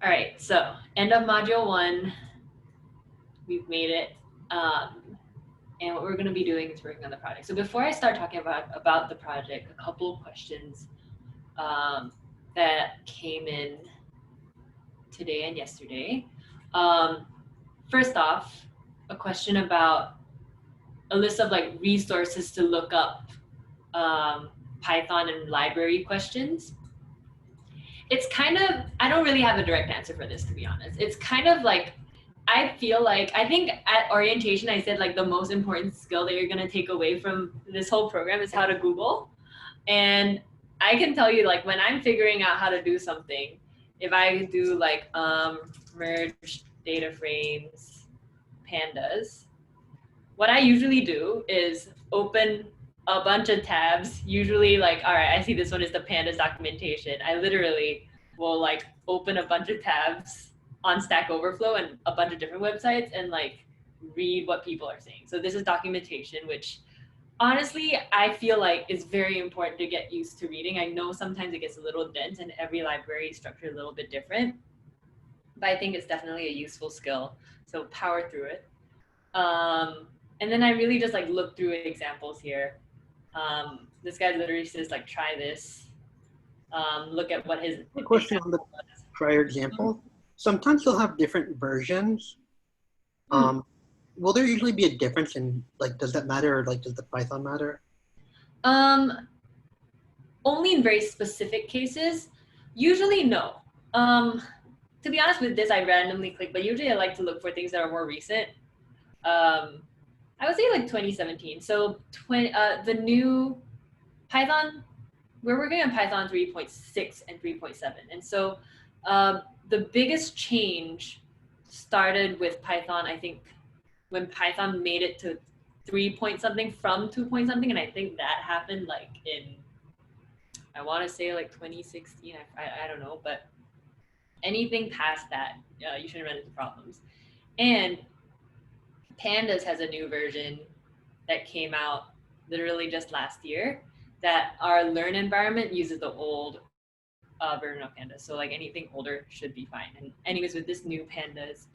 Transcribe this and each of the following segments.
All right, so end of module 1, we've made it. And what we're going to be doing is working on the project. So before I start talking about the project, a couple of questions that came in today and yesterday. First off, a question about a list of like resources to look up Python and library questions. It's kind of, I don't really have a direct answer for this, to be honest. It's kind of like, I feel like, I think at orientation, I said like the most important skill that you're gonna take away from this whole program is how to Google. And I can tell you, like, when I'm figuring out how to do something, if I do like merge data frames, pandas, what I usually do is open a bunch of tabs, usually like, all right, I see this one is the pandas documentation. I literally will like open a bunch of tabs on Stack Overflow and a bunch of different websites and like read what people are saying. So this is documentation, which honestly, I feel like is very important to get used to reading. I know sometimes it gets a little dense and every library is structured a little bit different, but I think it's definitely a useful skill. So power through it. And then I really just like look through examples here. This guy literally says like, try this. Look at what his question on the prior example. Sometimes you'll have different versions. Will there usually be a difference in like, does that matter? Or like, does the Python matter? Only in very specific cases. Usually no. To be honest with this, I randomly click, but usually I like to look for things that are more recent. I would say like 2017. So the new Python, we're working on Python 3.6 and 3.7. And so the biggest change started with Python, I think, when Python made it to 3 point something from 2 point something. And I think that happened like in, I want to say like 2016. I don't know, but anything past that, you shouldn't run into problems. And Pandas has a new version that came out literally just last year that our learn environment uses the old version of Pandas. So like anything older should be fine. And anyways, with this new Pandas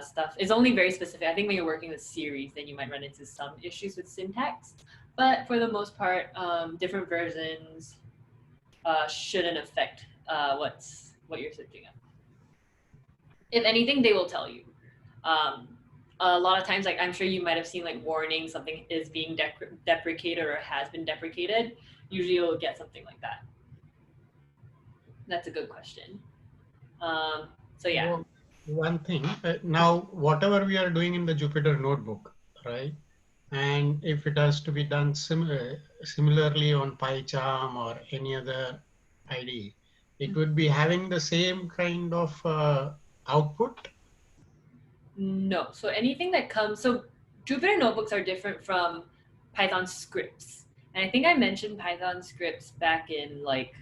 stuff, it's only very specific. I think when you're working with series, then you might run into some issues with syntax. But for the most part, different versions shouldn't affect what you're searching up. If anything, they will tell you. A lot of times, like I'm sure you might have seen like warning something is being deprecated or has been deprecated. Usually you'll get something like that. That's a good question. So yeah. Well, one thing, now whatever we are doing in the Jupyter notebook, right? And if it has to be done similarly on PyCharm or any other IDE, it would be having the same kind of output? No, so anything that comes, so Jupyter notebooks are different from Python scripts. And I think I mentioned Python scripts back in like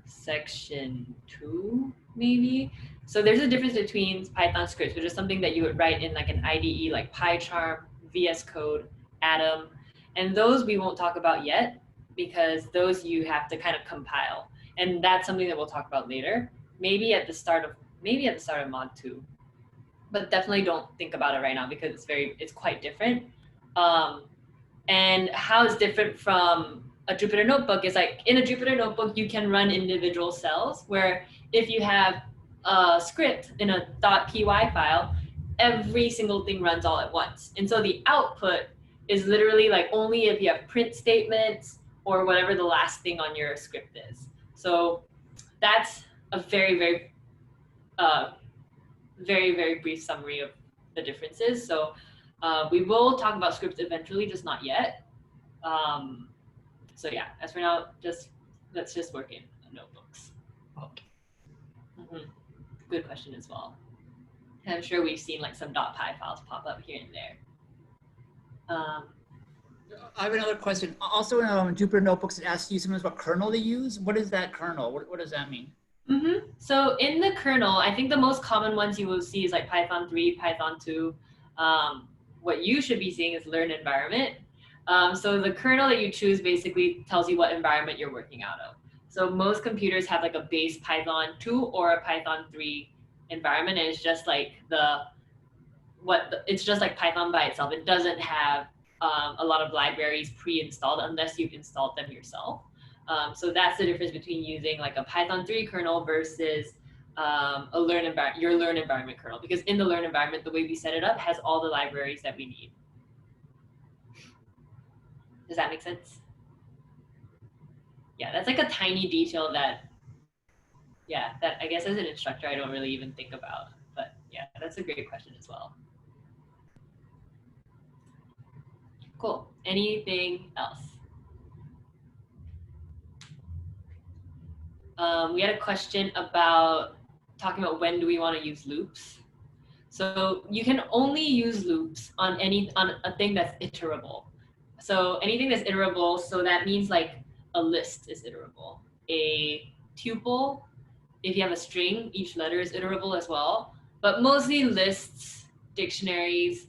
section 2, maybe. So there's a difference between Python scripts, which is something that you would write in like an IDE like PyCharm, VS Code, Atom. And those we won't talk about yet because those you have to kind of compile. And that's something that we'll talk about later, maybe at the start of mod 2. But definitely don't think about it right now because it's quite different. And how it's different from a Jupyter notebook is like in a Jupyter notebook, you can run individual cells where if you have a script in a .py file, every single thing runs all at once. And so the output is literally like only if you have print statements or whatever the last thing on your script is. So that's a very, very, very, very brief summary of the differences. So we will talk about scripts eventually, just not yet. So yeah, as for now, let's just work in notebooks. Okay. Good question as well. And I'm sure we've seen like some .py files pop up here and there. I have another question. Also in Jupyter Notebooks, it asks you sometimes what kernel to use. What is that kernel? What does that mean? So in the kernel, I think the most common ones you will see is like Python 3, Python 2. What you should be seeing is learn environment. So the kernel that you choose basically tells you what environment you're working out of. So most computers have like a base Python 2 or a Python 3 environment, and it's just like it's just like Python by itself. It doesn't have a lot of libraries pre-installed unless you've installed them yourself. So that's the difference between using like a Python 3 kernel versus your learn environment kernel, because in the learn environment, the way we set it up has all the libraries that we need. Does that make sense? Yeah, that's like a tiny detail that I guess as an instructor, I don't really even think about. But yeah, that's a great question as well. Cool. Anything else? We had a question about talking about when do we want to use loops. So you can only use loops on a thing that's iterable. So anything that's iterable, so that means like a list is iterable. A tuple, if you have a string, each letter is iterable as well. But mostly lists, dictionaries,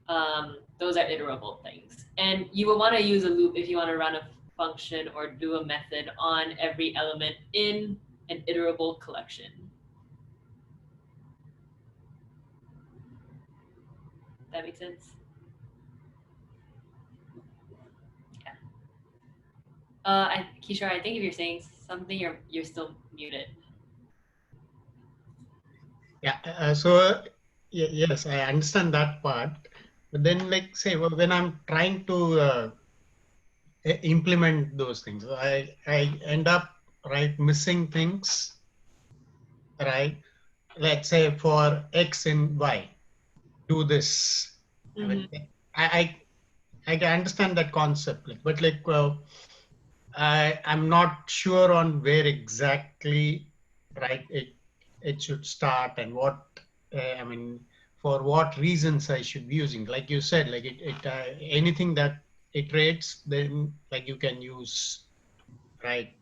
those are iterable things. And you will want to use a loop if you want to run a function or do a method on every element in an iterable collection. That makes sense? Yeah. Kishore, I think if you're saying something, you're still muted. Yeah. Yes, I understand that part. But then, like, say, well, when I'm trying to implement those things, I end up missing things, right? Let's say for X and Y, do this. I mean, I can understand that concept, but like, I'm not sure on where exactly, it should start and what, I mean, for what reasons I should be using. Like you said, like anything that iterates, then like you can use, right?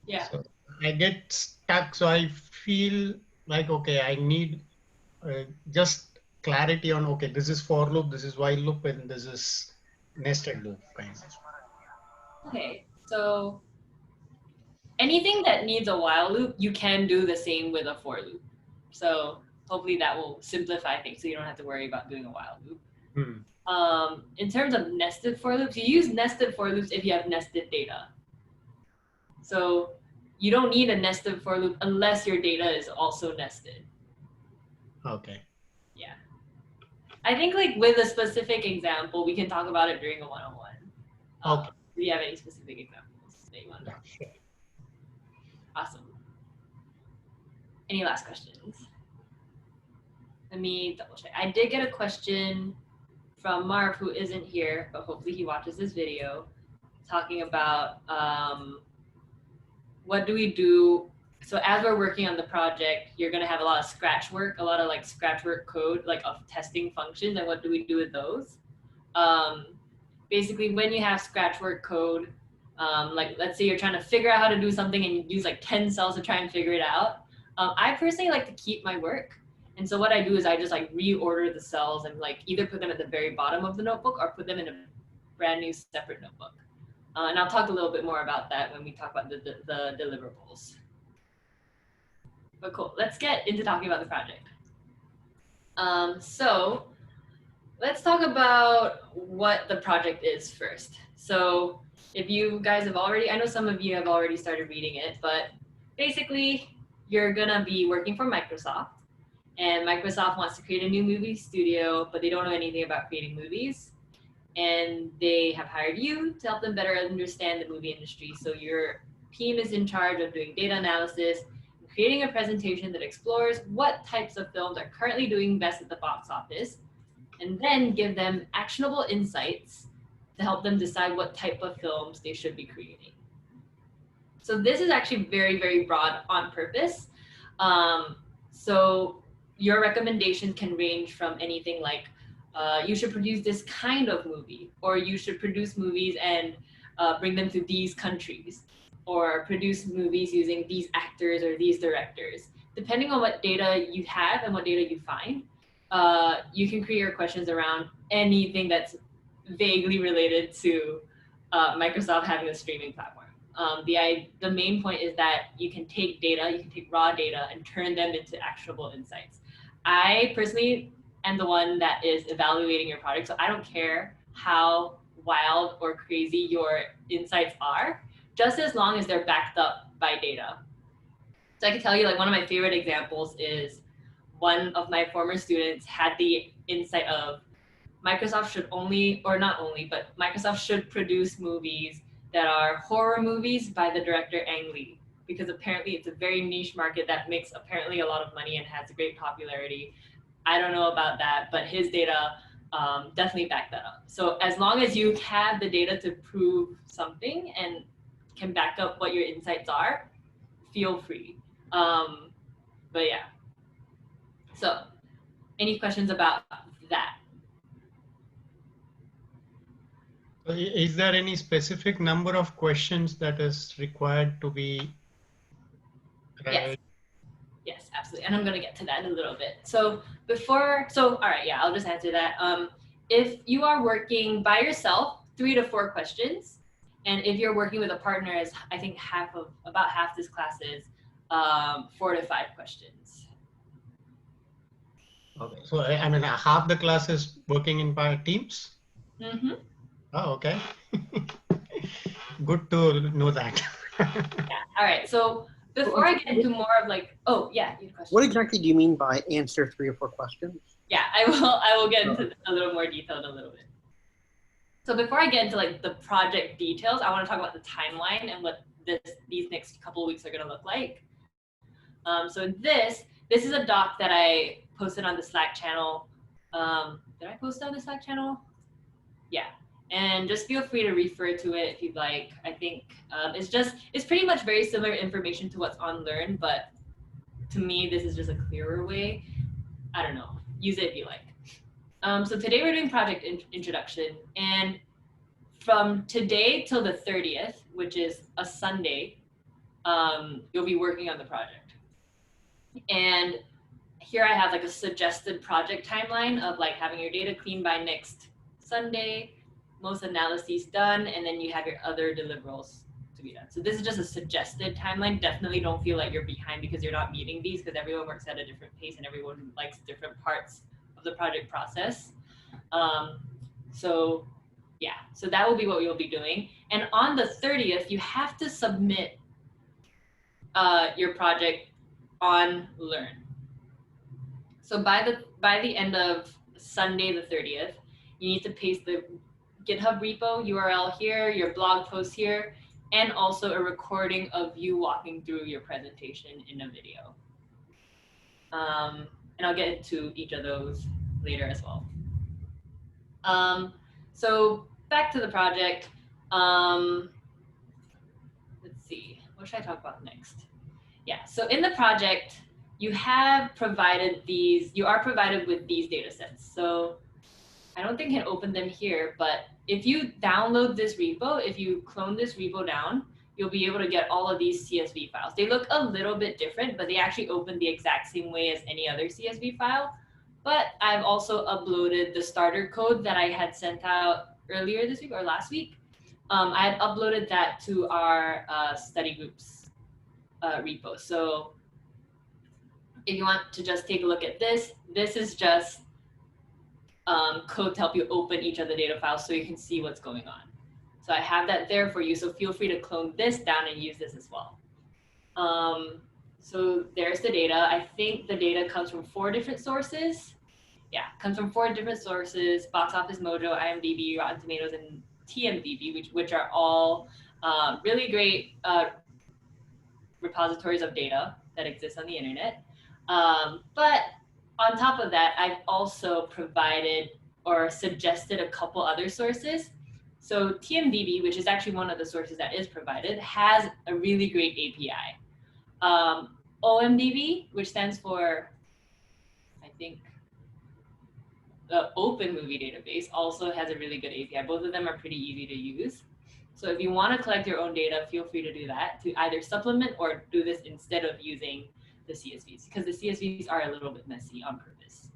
Yeah. So I get stuck. So I feel like, okay, I need just clarity on, okay, this is for loop, this is while loop, and this is nested loop kind of. Okay, so anything that needs a while loop, you can do the same with a for loop. So hopefully that will simplify things so you don't have to worry about doing a while loop. In terms of nested for loops, you use nested for loops if you have nested data. So you don't need a nested for loop unless your data is also nested. Okay. Yeah. I think like with a specific example, we can talk about it during a one-on-one. Okay. Do you have any specific examples that you want to? Yeah, sure. Awesome. Any last questions? Let me double check. I did get a question from Marv, who isn't here, but hopefully he watches this video, talking about what do we do. So as we're working on the project, you're going to have a lot of scratch work, a lot of like scratch work code, like of testing functions. And what do we do with those? Basically, when you have scratch work code, like let's say you're trying to figure out how to do something and you use like 10 cells to try and figure it out. I personally like to keep my work. And so what I do is I just like reorder the cells and like either put them at the very bottom of the notebook or put them in a brand new separate notebook. And I'll talk a little bit more about that when we talk about the deliverables. But cool, let's get into talking about the project. So let's talk about what the project is first. So if you guys have already, I know some of you have already started reading it, but basically you're gonna be working for Microsoft, and Microsoft wants to create a new movie studio, but they don't know anything about creating movies. And they have hired you to help them better understand the movie industry. So your team is in charge of doing data analysis, creating a presentation that explores what types of films are currently doing best at the box office, and then give them actionable insights to help them decide what type of films they should be creating. So this is actually very, very broad on purpose. So your recommendations can range from anything like, you should produce this kind of movie, or you should produce movies and bring them to these countries, or produce movies using these actors or these directors. Depending on what data you have and what data you find, you can create your questions around anything that's vaguely related to Microsoft having a streaming platform. The main point is that you can take data, you can take raw data and turn them into actionable insights. I personally am the one that is evaluating your project, so I don't care how wild or crazy your insights are, just as long as they're backed up by data. So I can tell you, like, one of my favorite examples is one of my former students had the insight of Microsoft should only, or not only, but Microsoft should produce movies that are horror movies by the director Ang Lee, because apparently it's a very niche market that makes apparently a lot of money and has great popularity. I don't know about that, but his data definitely back that up. So as long as you have the data to prove something and can back up what your insights are, feel free. But yeah. So any questions about that? Is there any specific number of questions that is required to be? Yes. Yes, absolutely. And I'm going to get to that in a little bit. So all right, yeah, I'll just answer that. If you are working by yourself, 3 to 4 questions. And if you're working with a partner, as I think about half this class is 4 to 5 questions. Okay. So I mean, half the class is working in by teams? Mm-hmm. Oh, okay. Good to know that. Yeah. All right. So before I get into more of like, oh yeah, you had a question. What exactly do you mean by answer 3 or 4 questions? Yeah, I will get into a little more detail in a little bit. So before I get into like the project details, I want to talk about the timeline and what these next couple of weeks are going to look like. So this is a doc that I posted on the Slack channel. Did I post it on the Slack channel? Yeah. And just feel free to refer to it if you'd like. I think it's pretty much very similar information to what's on Learn, but to me, this is just a clearer way. I don't know, use it if you like. So today we're doing project introduction, and from today till the 30th, which is a Sunday, you'll be working on the project. And here I have like a suggested project timeline of like having your data cleaned by next Sunday, most analyses done, and then you have your other deliverables to be done. So this is just a suggested timeline. Definitely don't feel like you're behind because you're not meeting these, because everyone works at a different pace and everyone likes different parts of the project process. So yeah, so that will be what we will be doing. And on the 30th, you have to submit your project on Learn. So by the end of Sunday the 30th, you need to paste the GitHub repo URL here, your blog post here, and also a recording of you walking through your presentation in a video. And I'll get into each of those later as well. So back to the project. Let's see, what should I talk about next? Yeah, so in the project, you are provided with these data sets. So I don't think I can open them here, but if you download this repo, if you clone this repo down, you'll be able to get all of these CSV files. They look a little bit different, but they actually open the exact same way as any other CSV file. But I've also uploaded the starter code that I had sent out earlier this week or last week. I had uploaded that to our study groups repo. So if you want to just take a look at this, this is just code to help you open each of the data files so you can see what's going on. So I have that there for you. So feel free to clone this down and use this as well. So there's the data. I think the data comes from 4 different sources. Yeah, comes from 4 different sources: Box Office Mojo, IMDb, Rotten Tomatoes, and TMDB, which are all really great repositories of data that exist on the internet. But on top of that, I've also provided or suggested a couple other sources. So TMDB, which is actually one of the sources that is provided, has a really great API. OMDB, which stands for, I think, the Open Movie Database, also has a really good API. Both of them are pretty easy to use. So if you want to collect your own data, feel free to do that, to either supplement or do this instead of using the CSVs, because the CSVs are a little bit messy on purpose.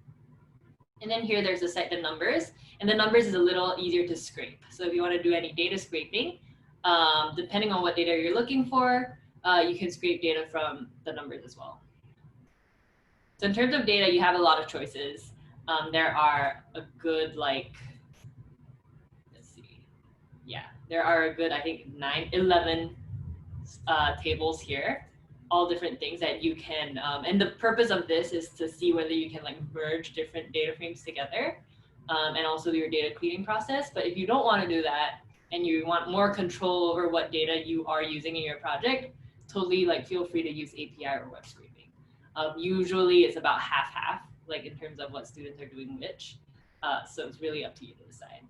And then here there's the numbers, and the numbers is a little easier to scrape. So if you want to do any data scraping, Depending on what data you're looking for, you can scrape data from the numbers as well. So in terms of data, you have a lot of choices. There are a good, like, let's see. Yeah, there are a good, I think 11 tables here, all different things that you can, and the purpose of this is to see whether you can like merge different data frames together, and also do your data cleaning process. But if you don't want to do that and you want more control over what data you are using in your project, totally like feel free to use API or web scraping. Usually it's about half-half, like in terms of what students are doing which. So it's really up to you to decide.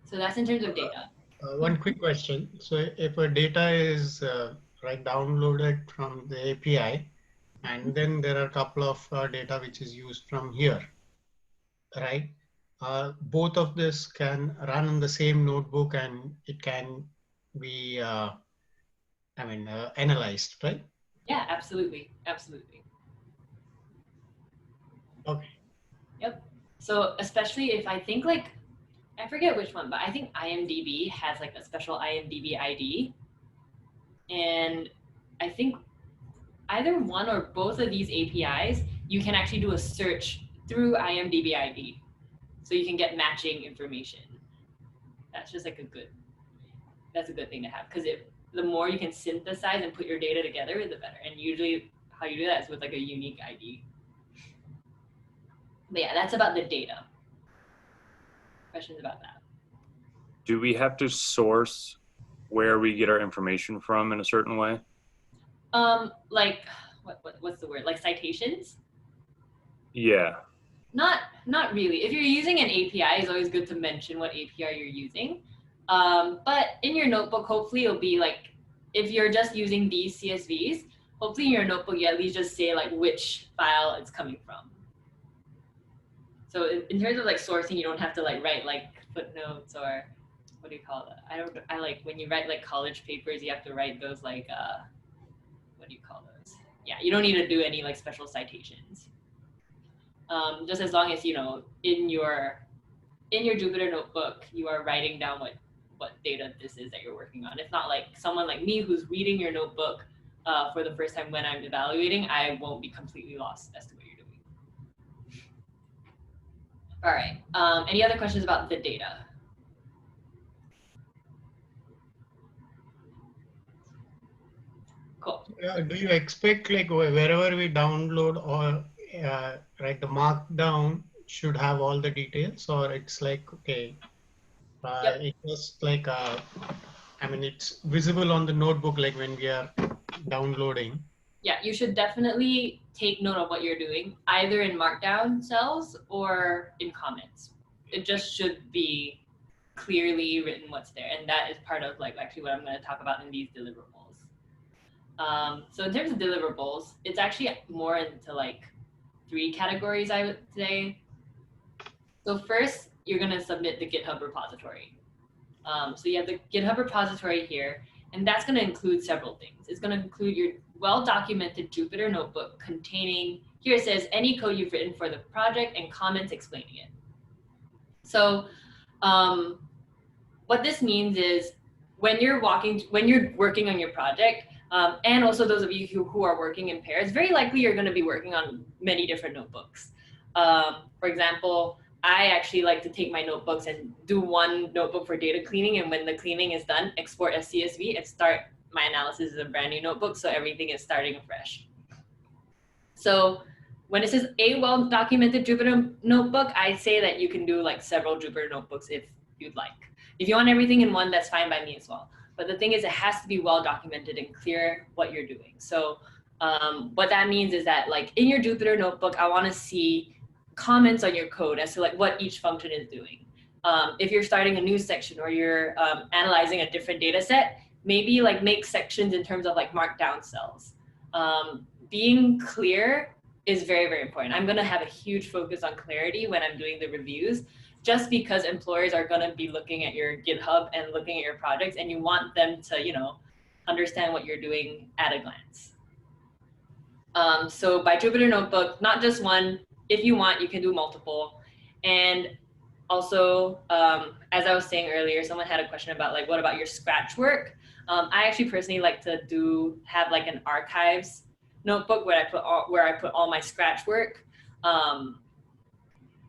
So that's in terms of data. One quick question. So if a data is downloaded from the API, and then there are a couple of data which is used from here, right? Both of this can run in the same notebook and it can be, analyzed, right? Yeah, absolutely, absolutely. Okay. Yep. So especially if I think like, I forget which one, but I think IMDb has like a special IMDb ID. And I think either one or both of these APIs, you can actually do a search through IMDb ID. So you can get matching information. That's just like that's a good thing to have, because the more you can synthesize and put your data together, the better. And usually how you do that is with like a unique ID. But yeah, that's about the data. Questions about that? Do we have to source where we get our information from in a certain way? Like what's the word? Like citations? Yeah. Not really. If you're using an API, it's always good to mention what API you're using. But in your notebook, hopefully it'll be like, if you're just using these CSVs, hopefully in your notebook you at least just say like which file it's coming from. So in terms of like sourcing, you don't have to like write like footnotes or what do you call it? I like when you write like college papers, you have to write those like, what do you call those? Yeah, you don't need to do any like special citations. Just as long as, you know, in your Jupyter notebook, you are writing down what data this is that you're working on. It's not like someone like me who's reading your notebook for the first time when I'm evaluating, I won't be completely lost as to what you're doing. All right, any other questions about the data? Cool. Do you expect like wherever we download or the markdown should have all the details, or it's like, okay, Yep. it's just like, it's visible on the notebook like when we are downloading? Yeah, you should definitely take note of what you're doing, either in markdown cells or in comments. It just should be clearly written what's there. And that is part of like actually what I'm going to talk about in these deliverables. So in terms of deliverables, it's actually more into like 3 categories, I would say. So first, you're going to submit the GitHub repository. So you have the GitHub repository here, and that's going to include several things. It's going to include your well-documented Jupyter notebook containing, here it says, any code you've written for the project and comments explaining it. So what this means is when you're working on your project, and also those of you who are working in pairs, very likely you're going to be working on many different notebooks. For example, I actually like to take my notebooks and do one notebook for data cleaning, and when the cleaning is done, export as CSV and start my analysis in a brand new notebook, so everything is starting afresh. So when it says a well-documented Jupyter notebook, I say that you can do like several Jupyter notebooks if you'd like. If you want everything in one, that's fine by me as well. But the thing is, it has to be well-documented and clear what you're doing. So what that means is that like in your Jupyter notebook, I want to see comments on your code as to like what each function is doing. If you're starting a new section or you're analyzing a different data set, maybe like make sections in terms of like markdown cells. Being clear is very, very important. I'm going to have a huge focus on clarity when I'm doing the reviews, just because employers are going to be looking at your GitHub and looking at your projects, and you want them to, you know, understand what you're doing at a glance. So by Jupyter Notebook, not just one. If you want, you can do multiple. And Also, as I was saying earlier, someone had a question about like, what about your Scratch work? I actually personally like to have like an archives notebook where I put all my Scratch work.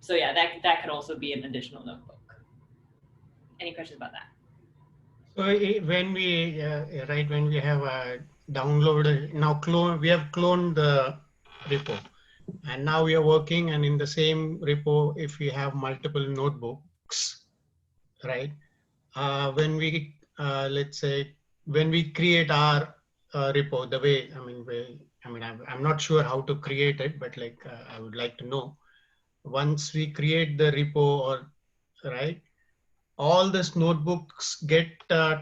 So yeah, that could also be an additional notebook. Any questions about that? So when we when we have downloaded we have cloned the repo, and now we are working, and in the same repo, if we have multiple notebooks, right? When we let's say when we create our repo, the way I'm not sure how to create it, but like I would like to know, once we create the repo, or right, all these notebooks get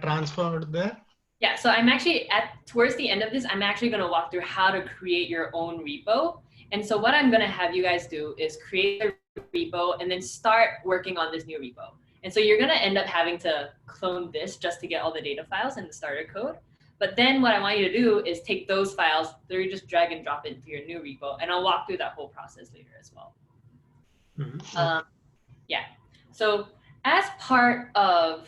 transferred there. Yeah, so I'm actually towards the end of this, I'm actually going to walk through how to create your own repo. And so what I'm going to have you guys do is create a repo and then start working on this new repo. And so you're going to end up having to clone this just to get all the data files and the starter code. But then what I want you to do is take those files, literally just drag and drop it into your new repo. And I'll walk through that whole process later as well. Mm-hmm. Yeah. So as part of,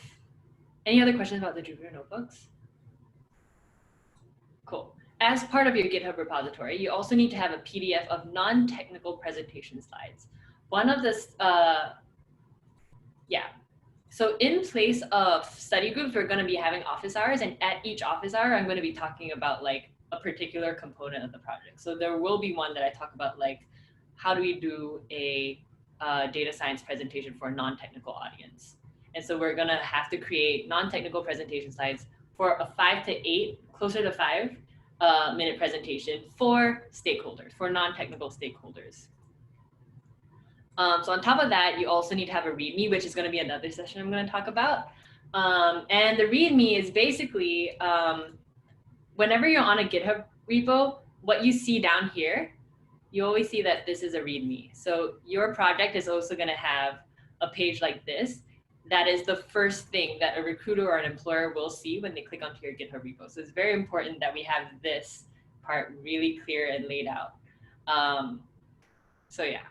any other questions about the Jupyter notebooks? Cool. As part of your GitHub repository, you also need to have a PDF of non-technical presentation slides. One of the, so in place of study groups, we're going to be having office hours, and at each office hour, I'm going to be talking about like a particular component of the project. So there will be one that I talk about like, how do we do a data science presentation for a non-technical audience? And so we're going to have to create non-technical presentation slides for a 5 to 8, closer to 5 minute presentation for stakeholders, for non-technical stakeholders. So on top of that, you also need to have a README, which is going to be another session I'm going to talk about. And the README is basically, whenever you're on a GitHub repo, what you see down here, you always see that this is a README. So your project is also going to have a page like this. That is the first thing that a recruiter or an employer will see when they click onto your GitHub repo. So it's very important that we have this part really clear and laid out. So yeah,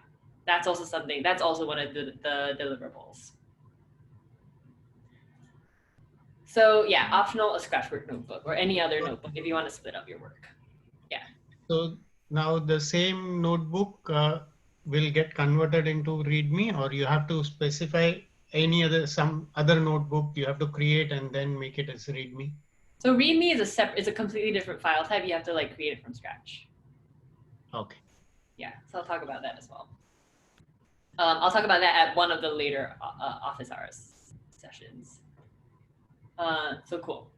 that's also something, that's also one of the deliverables. So yeah, optional, a Scratchwork notebook or any other notebook if you want to split up your work. Yeah. So now the same notebook will get converted into README, or you have to specify some other notebook you have to create and then make it as README? So README is a completely different file type. You have to like create it from scratch. Okay. Yeah, so I'll talk about that as well. I'll talk about that at one of the later office hours sessions. So cool.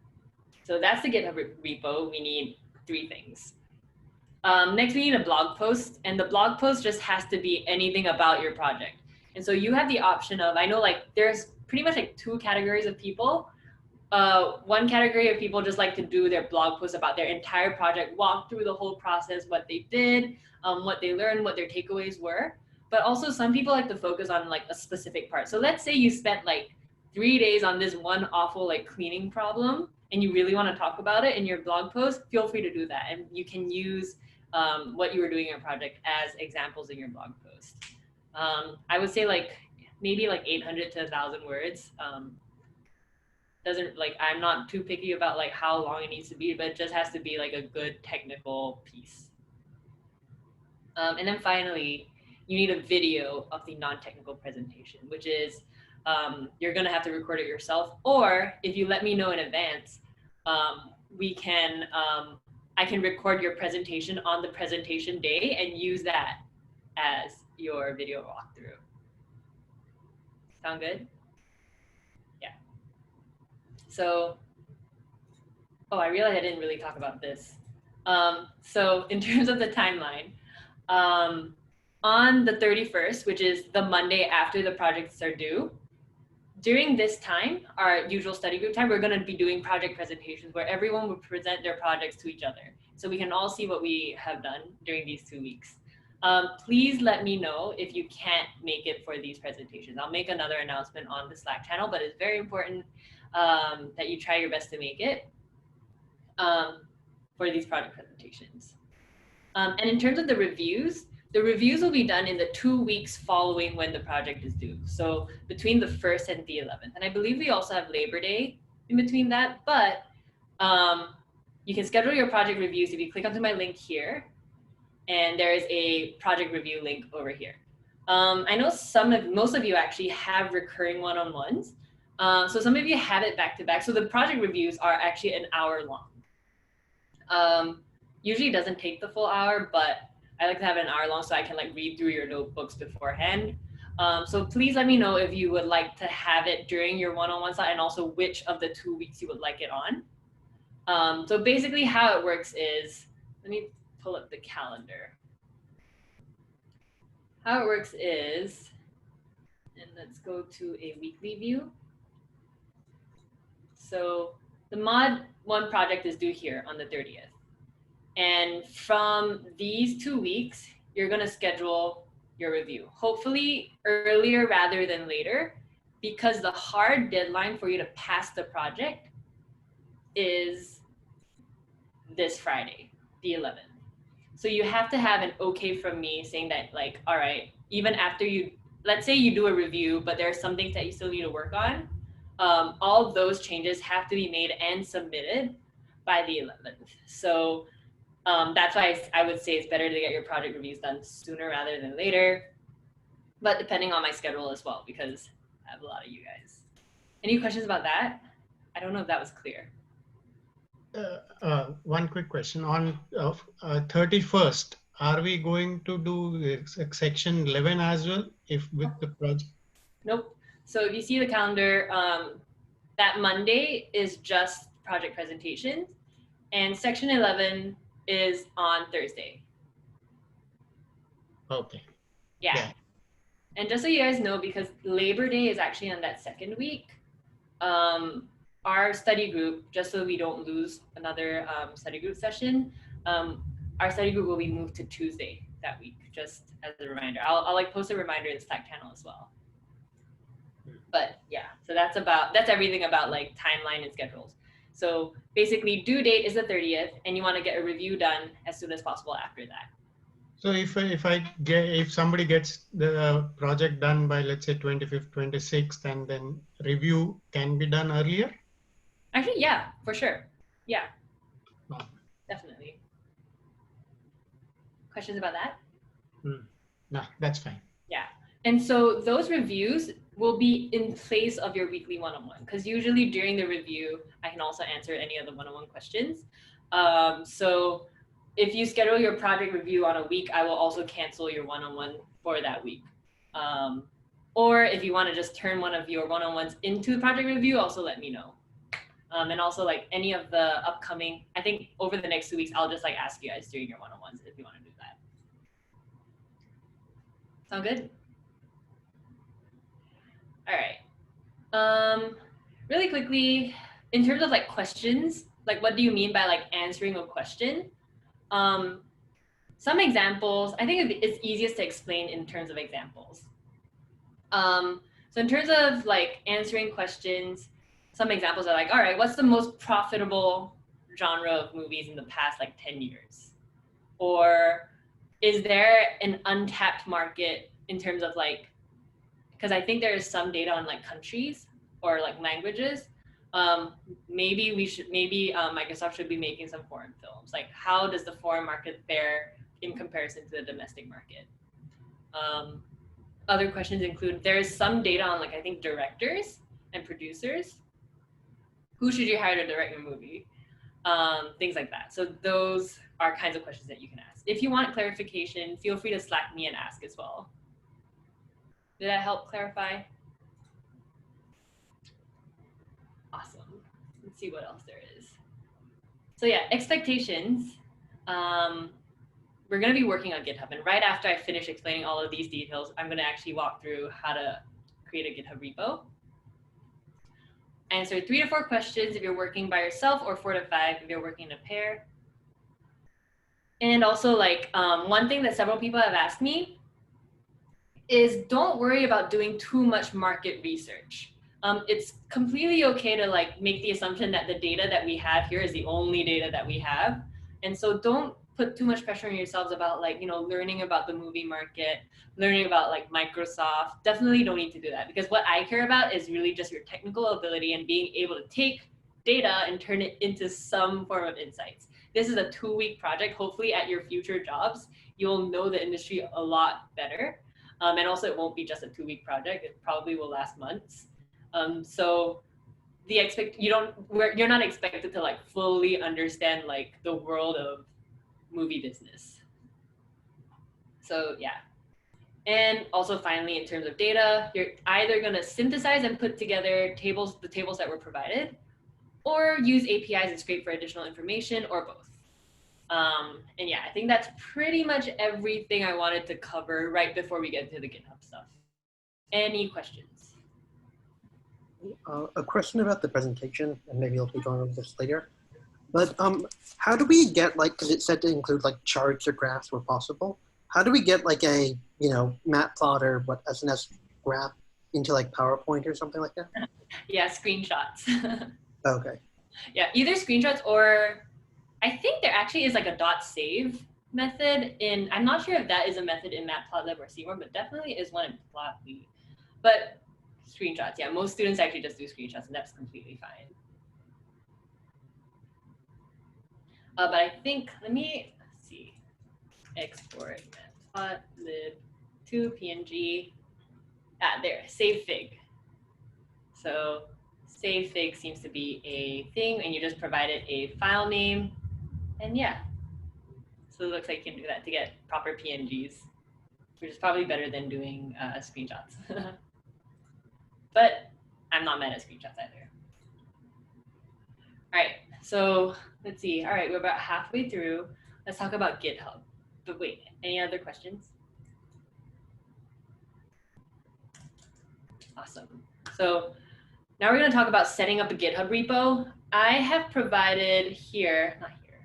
So that's the GitHub repo. We need 3 things. Next, we need a blog post, and the blog post just has to be anything about your project. And so you have the option of, I know like there's pretty much like 2 categories of people. One category of people just like to do their blog posts about their entire project, walk through the whole process, what they did, what they learned, what their takeaways were. But also some people like to focus on like a specific part. So let's say you spent like 3 days on this one awful like cleaning problem and you really want to talk about it in your blog post, feel free to do that. And you can use what you were doing in your project as examples in your blog post. I would say like maybe like 800 to 1,000 words. Doesn't like, I'm not too picky about like how long it needs to be, but it just has to be like a good technical piece. And then finally, you need a video of the non-technical presentation, which is you're gonna have to record it yourself, or if you let me know in advance, I can record your presentation on the presentation day and use that as your video walkthrough. Sound good? Yeah. So, oh, I realized I didn't really talk about this. So in terms of the timeline, on the 31st, which is the Monday after the projects are due, during this time, our usual study group time, we're going to be doing project presentations where everyone will present their projects to each other. So we can all see what we have done during these 2 weeks. Please let me know if you can't make it for these presentations. I'll make another announcement on the Slack channel, but it's very important that you try your best to make it for these project presentations. And in terms of the reviews, the reviews will be done in the 2 weeks following when the project is due. So between the 1st and the 11th. And I believe we also have Labor Day in between that, but you can schedule your project reviews if you click onto my link here, and there is a project review link over here. I know most of you actually have recurring one-on-ones. So some of you have it back to back. So the project reviews are actually an hour long. Usually it doesn't take the full hour, but I like to have it an hour long so I can like read through your notebooks beforehand. So please let me know if you would like to have it during your one-on-one slot, and also which of the 2 weeks you would like it on. So basically how it works is, let me pull up the calendar. How it works is, and let's go to a weekly view. So the mod 1 project is due here on the 30th. And from these 2 weeks, you're going to schedule your review, hopefully earlier rather than later, because the hard deadline for you to pass the project is this Friday, the 11th. So you have to have an okay from me saying that, like, all right, even after you, let's say you do a review, but there are some things that you still need to work on, all of those changes have to be made and submitted by the 11th. So that's why I would say it's better to get your project reviews done sooner rather than later, but depending on my schedule as well, because I have a lot of you guys. Any questions about that? I don't know if that was clear. One quick question on 31st. Are we going to do section 11 as well, if with the project? Nope. So if you see the calendar, that Monday is just project presentations, and section 11 is on Thursday. Okay. Yeah. And just so you guys know, because Labor Day is actually on that second week, our study group, just so we don't lose another study group session, our study group will be moved to Tuesday that week, just as a reminder. I'll like post a reminder in the Slack channel as well. But yeah, so that's everything about like timeline and schedules. So basically due date is the 30th, and you want to get a review done as soon as possible after that. So if somebody gets the project done by, let's say, 25th, 26th, and then review can be done earlier? Actually, yeah, for sure. Yeah, Oh. Definitely. Questions about that? No, that's fine. Yeah. And so those reviews will be in place of your weekly one-on-one, because usually during the review, I can also answer any of the one-on-one questions. So if you schedule your project review on a week, I will also cancel your one-on-one for that week. Or if you want to just turn one of your one-on-ones into the project review, also let me know. And also like any of the upcoming, I think over the next 2 weeks, I'll just like ask you guys during your one-on-ones if you want to do that. Sound good? All right. Really quickly, in terms of like questions, like what do you mean by like answering a question? Some examples, I think it's easiest to explain in terms of examples. So in terms of like answering questions, some examples are like, all right, what's the most profitable genre of movies in the past like 10 years? Or is there an untapped market in terms of like, because I think there is some data on like countries or like languages. Maybe Microsoft should be making some foreign films. Like, how does the foreign market fare in comparison to the domestic market? Other questions include, there is some data on like, I think directors and producers. Who should you hire to direct your movie? Things like that. So those are kinds of questions that you can ask. If you want clarification, feel free to Slack me and ask as well. Did that help clarify? Awesome. Let's see what else there is. So yeah, expectations. We're going to be working on GitHub, and right after I finish explaining all of these details, I'm going to actually walk through how to create a GitHub repo. Answer 3 to 4 questions if you're working by yourself, or 4 to 5 if you're working in a pair. And also, like, one thing that several people have asked me is don't worry about doing too much market research. It's completely okay to like make the assumption that the data that we have here is the only data that we have. And so don't put too much pressure on yourselves about like, learning about the movie market, learning about like Microsoft. Definitely don't need to do that, because what I care about is really just your technical ability and being able to take data and turn it into some form of insights. This is a 2-week project. Hopefully at your future jobs, you'll know the industry a lot better. And also it won't be just a 2-week project. It probably will last months. So you're not expected to like fully understand like the world of movie business. So yeah. And also finally, in terms of data, you're either going to synthesize and put together the tables that were provided, or use APIs and scrape for additional information, or both. And yeah, I think that's pretty much everything I wanted to cover right before we get to the GitHub stuff. Any questions? A question about the presentation, and maybe I'll be going over this later. But how do we get, like, because it said to include like charts or graphs where possible. How do we get like a, matplotlib or SNS graph into like PowerPoint or something like that? Yeah, screenshots. Okay. Yeah, either screenshots, or I think there actually is like a .save method in, I'm not sure if that is a method in Matplotlib or Seymour, but definitely is one in Plotly. But screenshots, yeah, most students actually just do screenshots, and that's completely fine. But I think, let me see, export Matplotlib to PNG. There, save fig. So save fig seems to be a thing, and you just provided a file name, and yeah. So it looks like you can do that to get proper PNGs, which is probably better than doing screenshots. But I'm not mad at screenshots either. All right, so let's see. All right, we're about halfway through. Let's talk about GitHub. But wait, any other questions? Awesome. So now we're going to talk about setting up a GitHub repo. I have provided here, not here.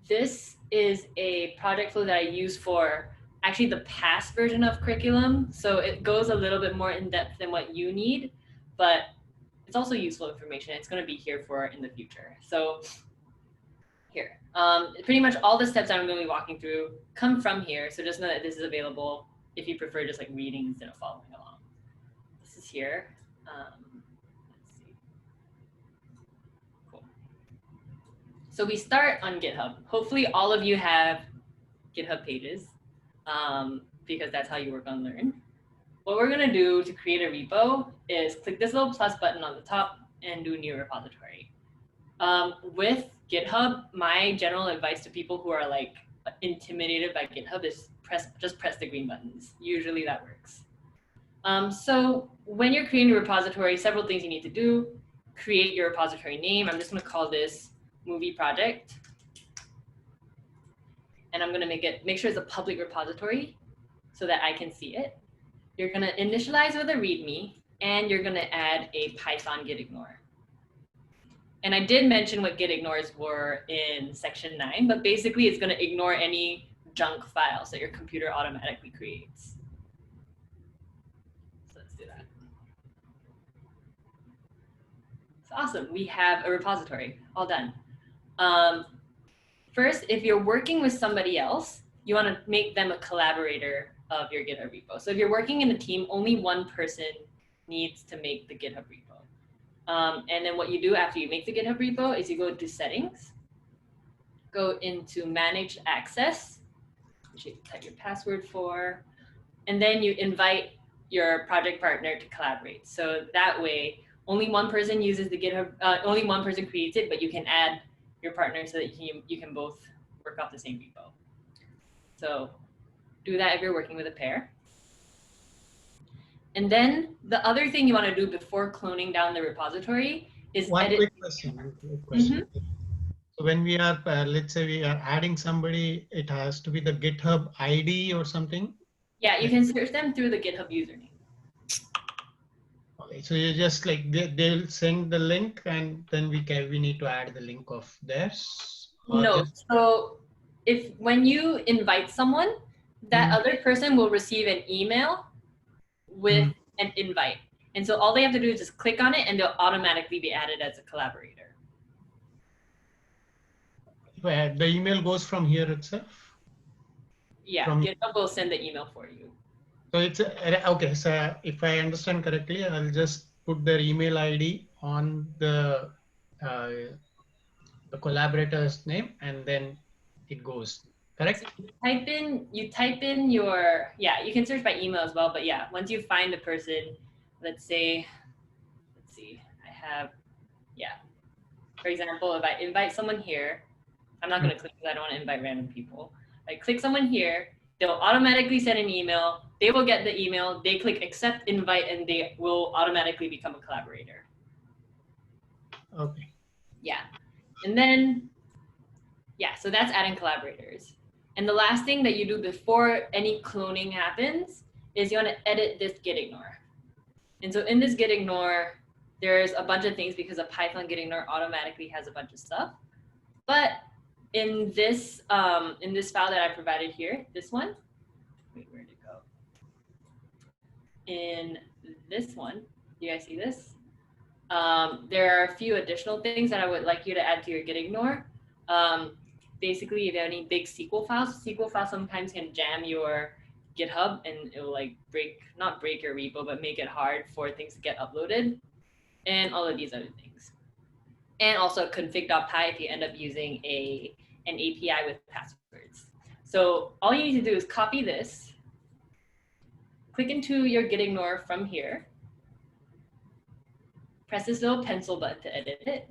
This is a project flow that I use for actually the past version of curriculum. So it goes a little bit more in depth than what you need, but it's also useful information. It's going to be here for in the future. So here, pretty much all the steps I'm going to be walking through come from here. So just know that this is available if you prefer just like reading instead of following along. This is here. Let's see. Cool. So we start on GitHub. Hopefully all of you have GitHub pages, because that's how you work on Learn. What we're going to do to create a repo is click this little plus button on the top and do new repository. With GitHub, my general advice to people who are like intimidated by GitHub is just press the green buttons. Usually that works. So when you're creating a repository, several things you need to do. Create your repository name. I'm just going to call this movie project. And I'm going to make sure it's a public repository so that I can see it. You're going to initialize with a README, and you're going to add a Python git ignore. And I did mention what git ignores were in section 9, but basically it's going to ignore any junk files that your computer automatically creates. So let's do that. So awesome, we have a repository, all done. First, if you're working with somebody else, you want to make them a collaborator of your GitHub repo. So if you're working in a team, only one person needs to make the GitHub repo. And then what you do after you make the GitHub repo is you go to settings, go into manage access, which you type your password for, and then you invite your project partner to collaborate. So that way, only one person uses the GitHub, only one person creates it, but you can add your partner so that you can both work off the same repo. So do that if you're working with a pair. And then the other thing you want to do before cloning down the repository is edit. Quick question. So when we are, let's say we are adding somebody, it has to be the GitHub ID or something? Yeah, you can search them through the GitHub username. Okay, so you just like, they'll send the link and then we need to add the link of theirs? No, so when you invite someone, that other person will receive an email with an invite. And so all they have to do is just click on it and they'll automatically be added as a collaborator. Where the email goes from here itself? Yeah, From- GitHub will send the email for you. So it's okay. So if I understand correctly, I'll just put their email ID on the collaborator's name, and then it goes. Correct? You type in your, yeah, you can search by email as well, but yeah, once you find the person, let's see, I have, yeah. For example, if I invite someone here, I'm not going to click because I don't want to invite random people. I click someone here, they'll automatically send an email. They will get the email. They click accept invite, and they will automatically become a collaborator. Okay. Yeah. And then, yeah, so that's adding collaborators. And the last thing that you do before any cloning happens is you want to edit this git ignore. And so in this git ignore, there's a bunch of things because a Python git ignore automatically has a bunch of stuff. But in this file that I provided here, this one, wait, where'd it go? In this one, you guys see this? There are a few additional things that I would like you to add to your git ignore. Basically, if you have any big SQL files sometimes can jam your GitHub and it will like not break your repo, but make it hard for things to get uploaded and all of these other things. And also config.py if you end up using an API with passwords. So all you need to do is copy this, click into your git ignore from here, press this little pencil button to edit it.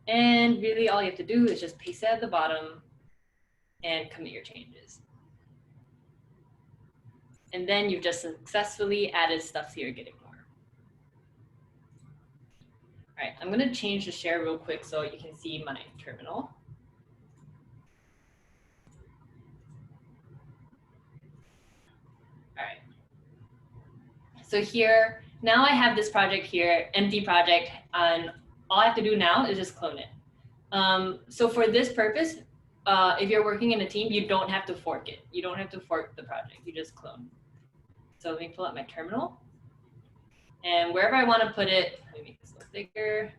And really all you have to do is just paste it at the bottom and commit your changes. And then you've just successfully added stuff to your git ignore. All right, I'm gonna change the share real quick so you can see my terminal. All right. So here, now I have this project here, empty project, and all I have to do now is just clone it. So for this purpose, if you're working in a team, you don't have to fork it. You don't have to fork the project, you just clone. So let me pull up my terminal. And wherever I want to put it, let me make this a little bigger.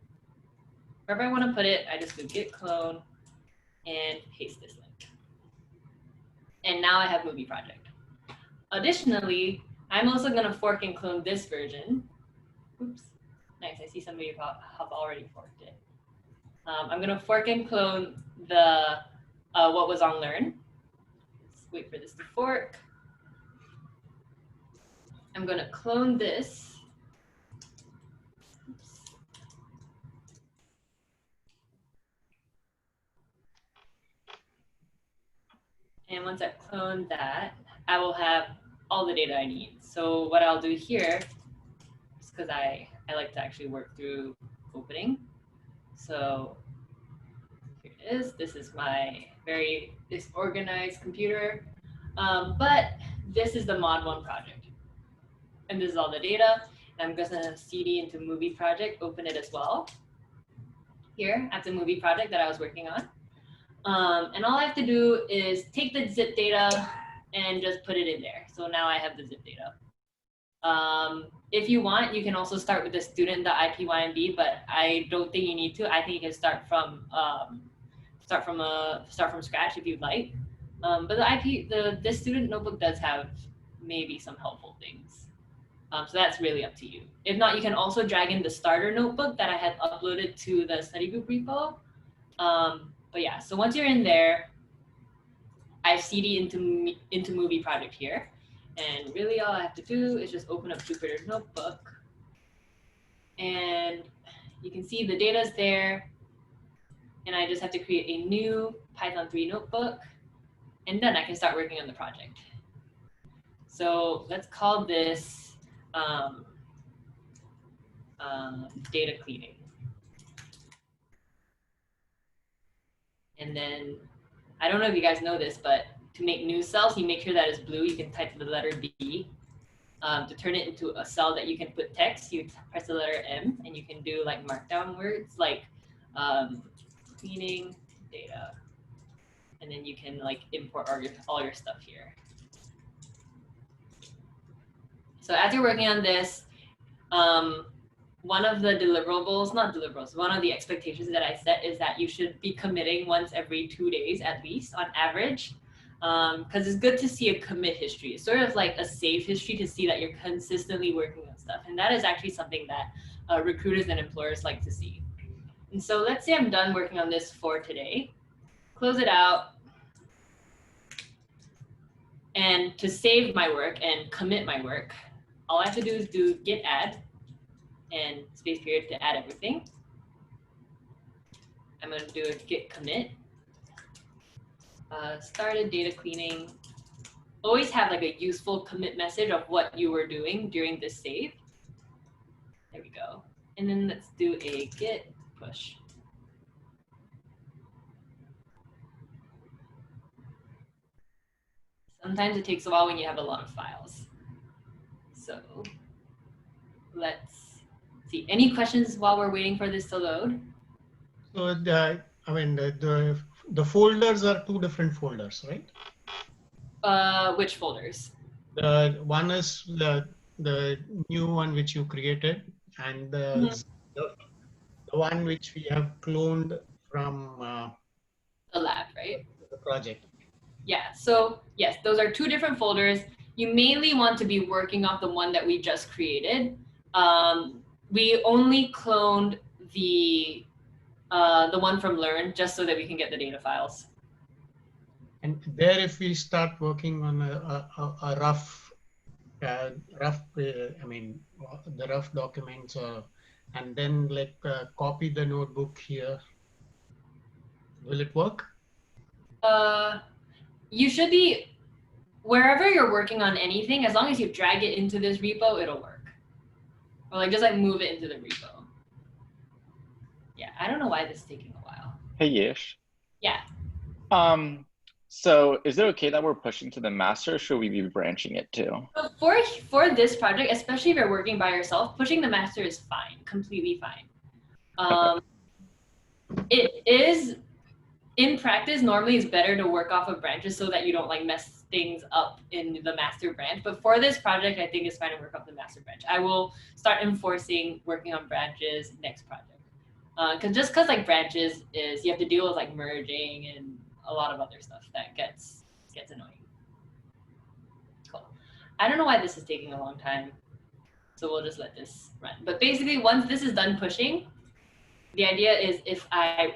Wherever I want to put it, I just do git clone and paste this link. And now I have movie project. Additionally, I'm also going to fork and clone this version. Oops, nice, I see some of you have already forked it. I'm going to fork and clone the what was on learn. Let's wait for this to fork. I'm going to clone this. Oops. And once I've cloned that, I will have all the data I need. So what I'll do here, just because I like to actually work through opening. So here it is. This is my very disorganized computer. But this is the mod 1 project. And this is all the data. And I'm going to cd into movie project, open it as well. Here, that's a movie project that I was working on. And all I have to do is take the zip data and just put it in there. So now I have the zip data. If you want, you can also start with the student.ipynb, but I don't think you need to. I think you can start from scratch if you'd like. But the student notebook does have maybe some helpful things. So that's really up to you. If not, you can also drag in the starter notebook that I had uploaded to the study group repo. But yeah, so once you're in there, I cd into movie project here. And really all I have to do is just open up Jupyter Notebook. And you can see the data's there. And I just have to create a new Python 3 notebook. And then I can start working on the project. So let's call this data cleaning. And then, I don't know if you guys know this, but to make new cells, you make sure that it's blue. You can type the letter B. To turn it into a cell that you can put text, you press the letter M, and you can do like markdown words like cleaning data. And then you can like import all your stuff here. So as you're working on this, one of the deliverables, not deliverables, one of the expectations that I set is that you should be committing once every 2 days at least on average. Because it's good to see a commit history. It's sort of like a save history to see that you're consistently working on stuff. And that is actually something that recruiters and employers like to see. And so let's say I'm done working on this for today, close it out. And to save my work and commit my work, all I have to do is do git add and space period to add everything. I'm going to do a git commit. Started data cleaning. Always have like a useful commit message of what you were doing during this save. There we go. And then let's do a git push. Sometimes it takes a while when you have a lot of files. So let's see. Any questions while we're waiting for this to load? So the folders are two different folders, right? Which folders? The one is the new one which you created, and the one which we have cloned from The lab, right? the project. Yeah, so yes, those are two different folders. You mainly want to be working off the one that we just created. We only cloned the one from Learn just so that we can get the data files. And there, if we start working on a rough, the rough documents, and then like copy the notebook here, will it work? You should be, wherever you're working on anything, as long as you drag it into this repo, it'll work. Or like just like move it into the repo. Yeah, I don't know why this is taking a while. Hey, Yish. Yeah. So is it okay that we're pushing to the master, or should we be branching it too? So for this project, especially if you're working by yourself, pushing the master is fine, completely fine. It is, in practice, normally it's better to work off of branches so that you don't like mess things up in the master branch. But for this project, I think it's fine to work off the master branch. I will start enforcing working on branches next project. Because like branches is, you have to deal with like merging and a lot of other stuff that gets annoying. Cool. I don't know why this is taking a long time, so we'll just let this run. But basically, once this is done pushing, the idea is if I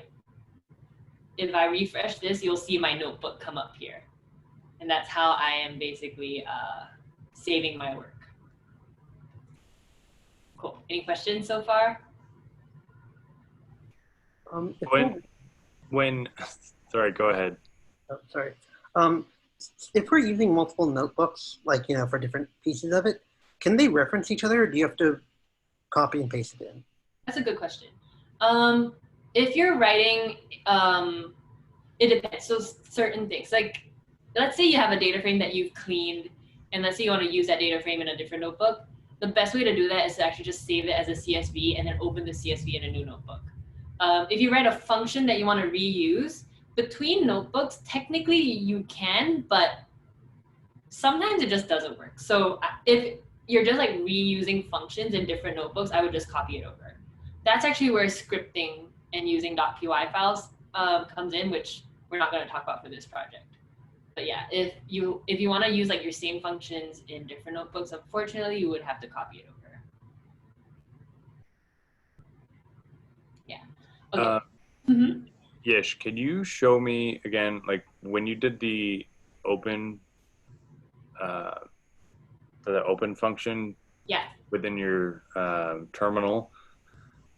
refresh this, you'll see my notebook come up here. And that's how I am basically saving my work. Cool. Any questions so far? Sorry, go ahead. Oh, sorry. If we're using multiple notebooks, like, for different pieces of it, can they reference each other, or do you have to copy and paste it in? That's a good question. If you're writing, it depends. So certain things, like let's say you have a data frame that you've cleaned, and let's say you want to use that data frame in a different notebook. The best way to do that is to actually just save it as a CSV and then open the CSV in a new notebook. If you write a function that you want to reuse between notebooks, technically you can, but sometimes it just doesn't work. So if you're just like reusing functions in different notebooks, I would just copy it over. That's actually where scripting and using .py files comes in, which we're not going to talk about for this project. But yeah, if you want to use like your same functions in different notebooks, unfortunately, you would have to copy it over. Yeah. Okay. Yish, can you show me again, like when you did the open function within your terminal,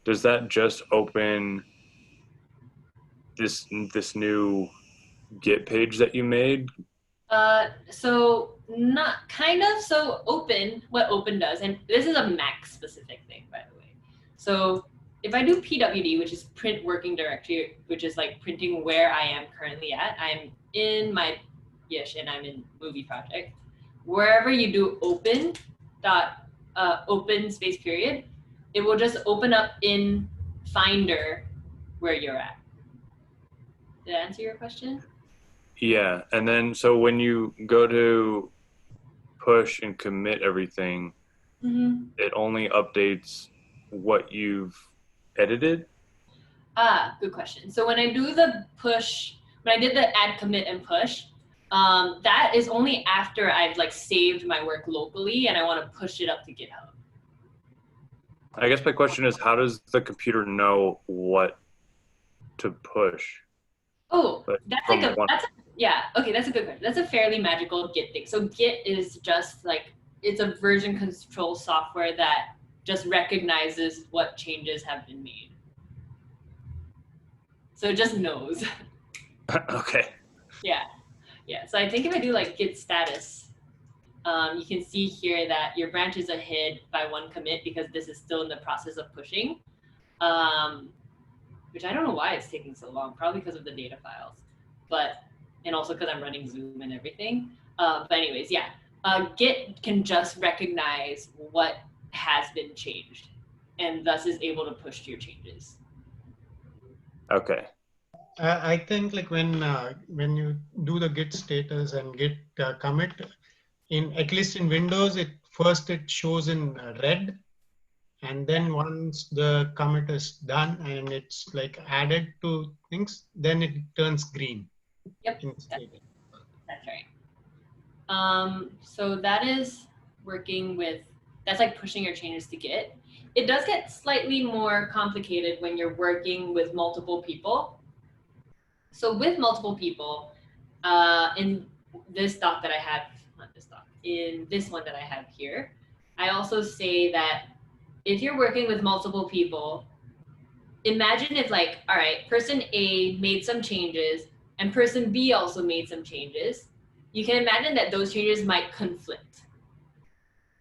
does that just open this new Git page that you made? So not kind of. So what open does, and this is a Mac specific thing, by the way. So if I do pwd, which is print working directory, which is like printing where I am currently at, I'm in my Yish and I'm in movie project. Wherever you do open space period, it will just open up in Finder where you're at. Did that answer your question? Yeah, and then so when you go to push and commit everything, it only updates what you've edited? Good question. So when I do the push, when I did the add commit and push, that is only after I've like saved my work locally and I want to push it up to GitHub. I guess my question is, how does the computer know what to push? Oh, Like, that's from like a, one- that's a, yeah, okay, that's a good question. That's a fairly magical Git thing. So Git is just like, it's a version control software that just recognizes what changes have been made. So it just knows. Okay. Yeah, yeah. So I think if I do like git status, you can see here that your branch is ahead by one commit because this is still in the process of pushing, which I don't know why it's taking so long, probably because of the data files, and also because I'm running Zoom and everything. But anyways, yeah, Git can just recognize what has been changed and thus is able to push your changes. Okay. I think like when you do the git status and git commit, at least in Windows, it shows in red, and then once the commit is done and it's like added to things, then it turns green. Yep, In state. that's right. So that is working with, that's like pushing your changes to Git. It does get slightly more complicated when you're working with multiple people. So with multiple people, in this doc that I have, not this doc, in this one that I have here, I also say that if you're working with multiple people, imagine if like, all right, person A made some changes and person B also made some changes. You can imagine that those changes might conflict.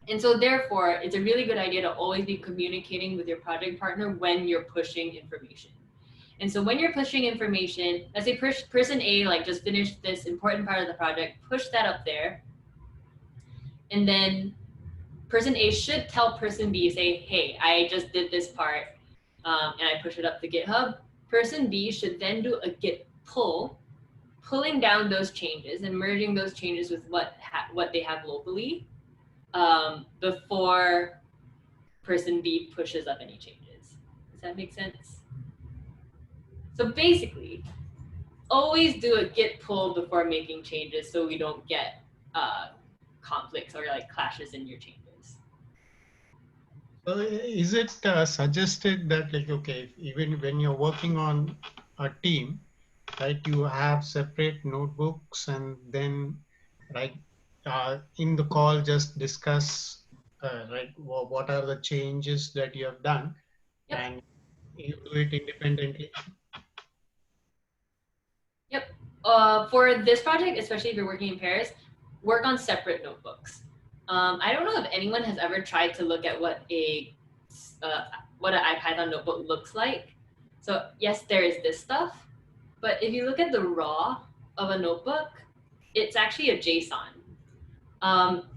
And so therefore, it's a really good idea to always be communicating with your project partner when you're pushing information. And so when you're pushing information, let's say person A like just finished this important part of the project, push that up there. And then person A should tell person B, say, hey, I just did this part and I push it up to GitHub. Person B should then do a git pull, pulling down those changes and merging those changes with what they have locally before person B pushes up any changes. Does that make sense? So basically, always do a git pull before making changes so we don't get conflicts or like clashes in your changes. So is it suggested that like, okay, even when you're working on a team, right, you have separate notebooks and then right in the call just discuss right what are the changes that you have done. Yep. And you do it independently? Yep. For this project, especially if you're working in pairs, work on separate notebooks. I don't know if anyone has ever tried to look at what an IPython notebook looks like. So yes, there is this stuff, but if you look at the raw of a notebook, it's actually a JSON.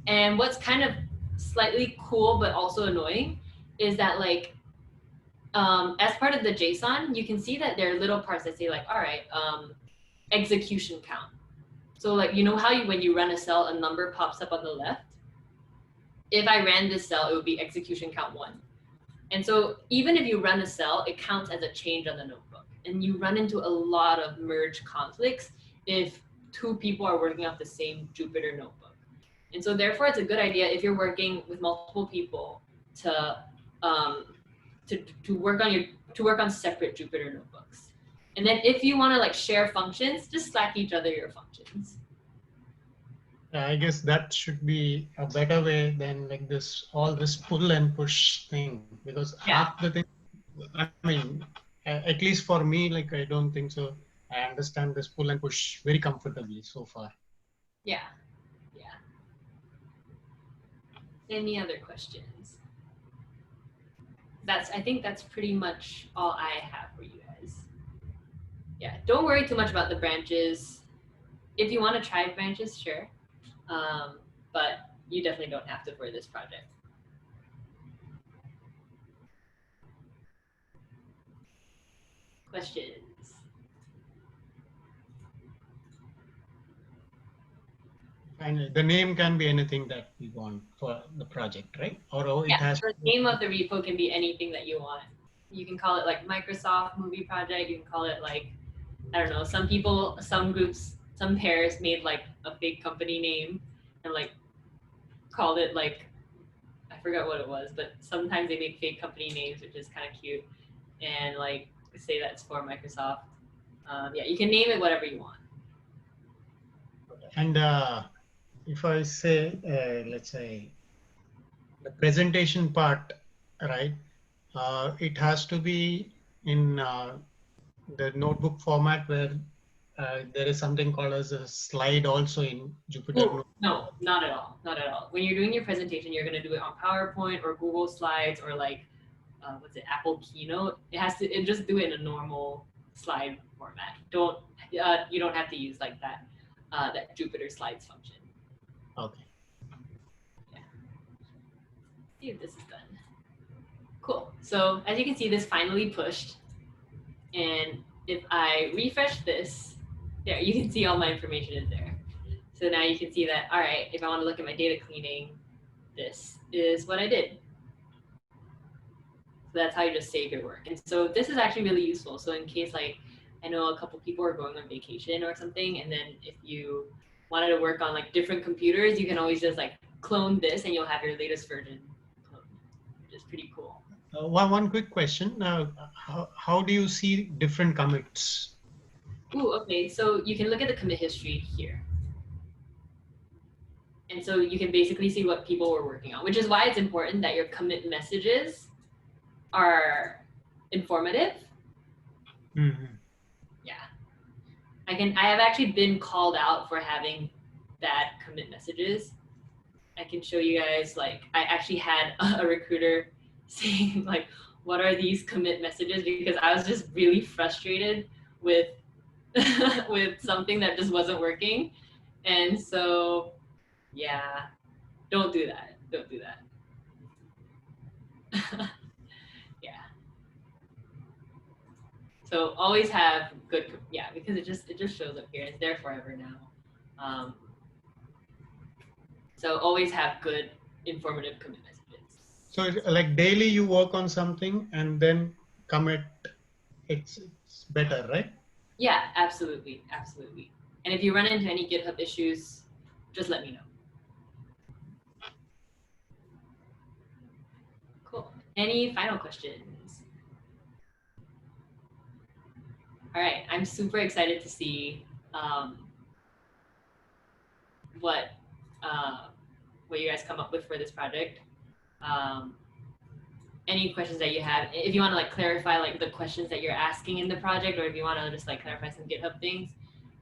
And what's kind of slightly cool but also annoying is that like as part of the JSON, you can see that there are little parts that say like, all right, execution count. So like, you know how when you run a cell, a number pops up on the left? If I ran this cell, it would be execution count 1. And so even if you run a cell, it counts as a change on the notebook. And you run into a lot of merge conflicts if two people are working off the same Jupyter notebook. And so therefore, it's a good idea if you're working with multiple people to work on separate Jupyter notebooks. And then if you want to like share functions, just Slack each other your functions. I guess that should be a better way than like all this pull and push thing, because half the thing, I mean, at least for me, like I don't think so. I understand this pull and push very comfortably so far. Yeah. Any other questions? I think that's pretty much all I have for you guys. Yeah, don't worry too much about the branches. If you want to try branches, sure. But you definitely don't have to for this project. Questions? And the name can be anything that we want for the project, right? Or it Yeah, has the name of the repo can be anything that you want. You can call it like Microsoft Movie Project. You can call it like, I don't know, some people, some groups, some pairs made like a fake company name and like called it like, I forgot what it was, but sometimes they make fake company names, which is kind of cute. And like say that's for Microsoft. Yeah, you can name it whatever you want. And if I say, let's say, the presentation part, right? It has to be in the notebook format where there is something called as a slide also in Jupyter Ooh, Notebook. no, not at all. Not at all. When you're doing your presentation, you're going to do it on PowerPoint or Google Slides or like, what's it, Apple Keynote. It just do it in a normal slide format. You don't have to use like that Jupyter Slides function. Okay. Yeah. See if this is done. Cool. So as you can see, this finally pushed. And if I refresh this, there, you can see all my information is there. So now you can see that, all right, if I want to look at my data cleaning, this is what I did. So that's how you just save your work. And so this is actually really useful. So in case like, I know a couple people are going on vacation or something, and then if you wanted to work on like different computers, you can always just like clone this and you'll have your latest version cloned, which is pretty cool. One quick question. How do you see different commits? Ooh, okay, so you can look at the commit history here. And so you can basically see what people were working on, which is why it's important that your commit messages are informative. Mm-hmm. Yeah. I have actually been called out for having bad commit messages. I can show you guys, like, I actually had a recruiter saying like, what are these commit messages? Because I was just really frustrated with with something that just wasn't working. And so, yeah, don't do that. Don't do that. Yeah. So always have good, yeah, because it just shows up here. It's there forever now. So always have good informative commit messages. So like daily you work on something and then commit, it's better, right? Yeah, absolutely, absolutely. And if you run into any GitHub issues, just let me know. Cool. Any final questions? All right, I'm super excited to see what you guys come up with for this project. Any questions that you have, if you want to like clarify like the questions that you're asking in the project, or if you want to just like clarify some GitHub things,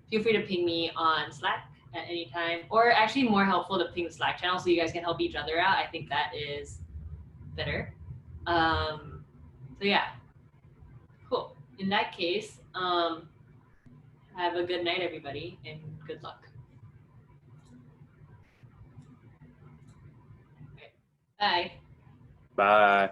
feel free to ping me on Slack at any time, or actually more helpful to ping the Slack channel so you guys can help each other out. I think that is better. So yeah, cool. In that case, have a good night, everybody, and good luck. Okay. Bye. Bye.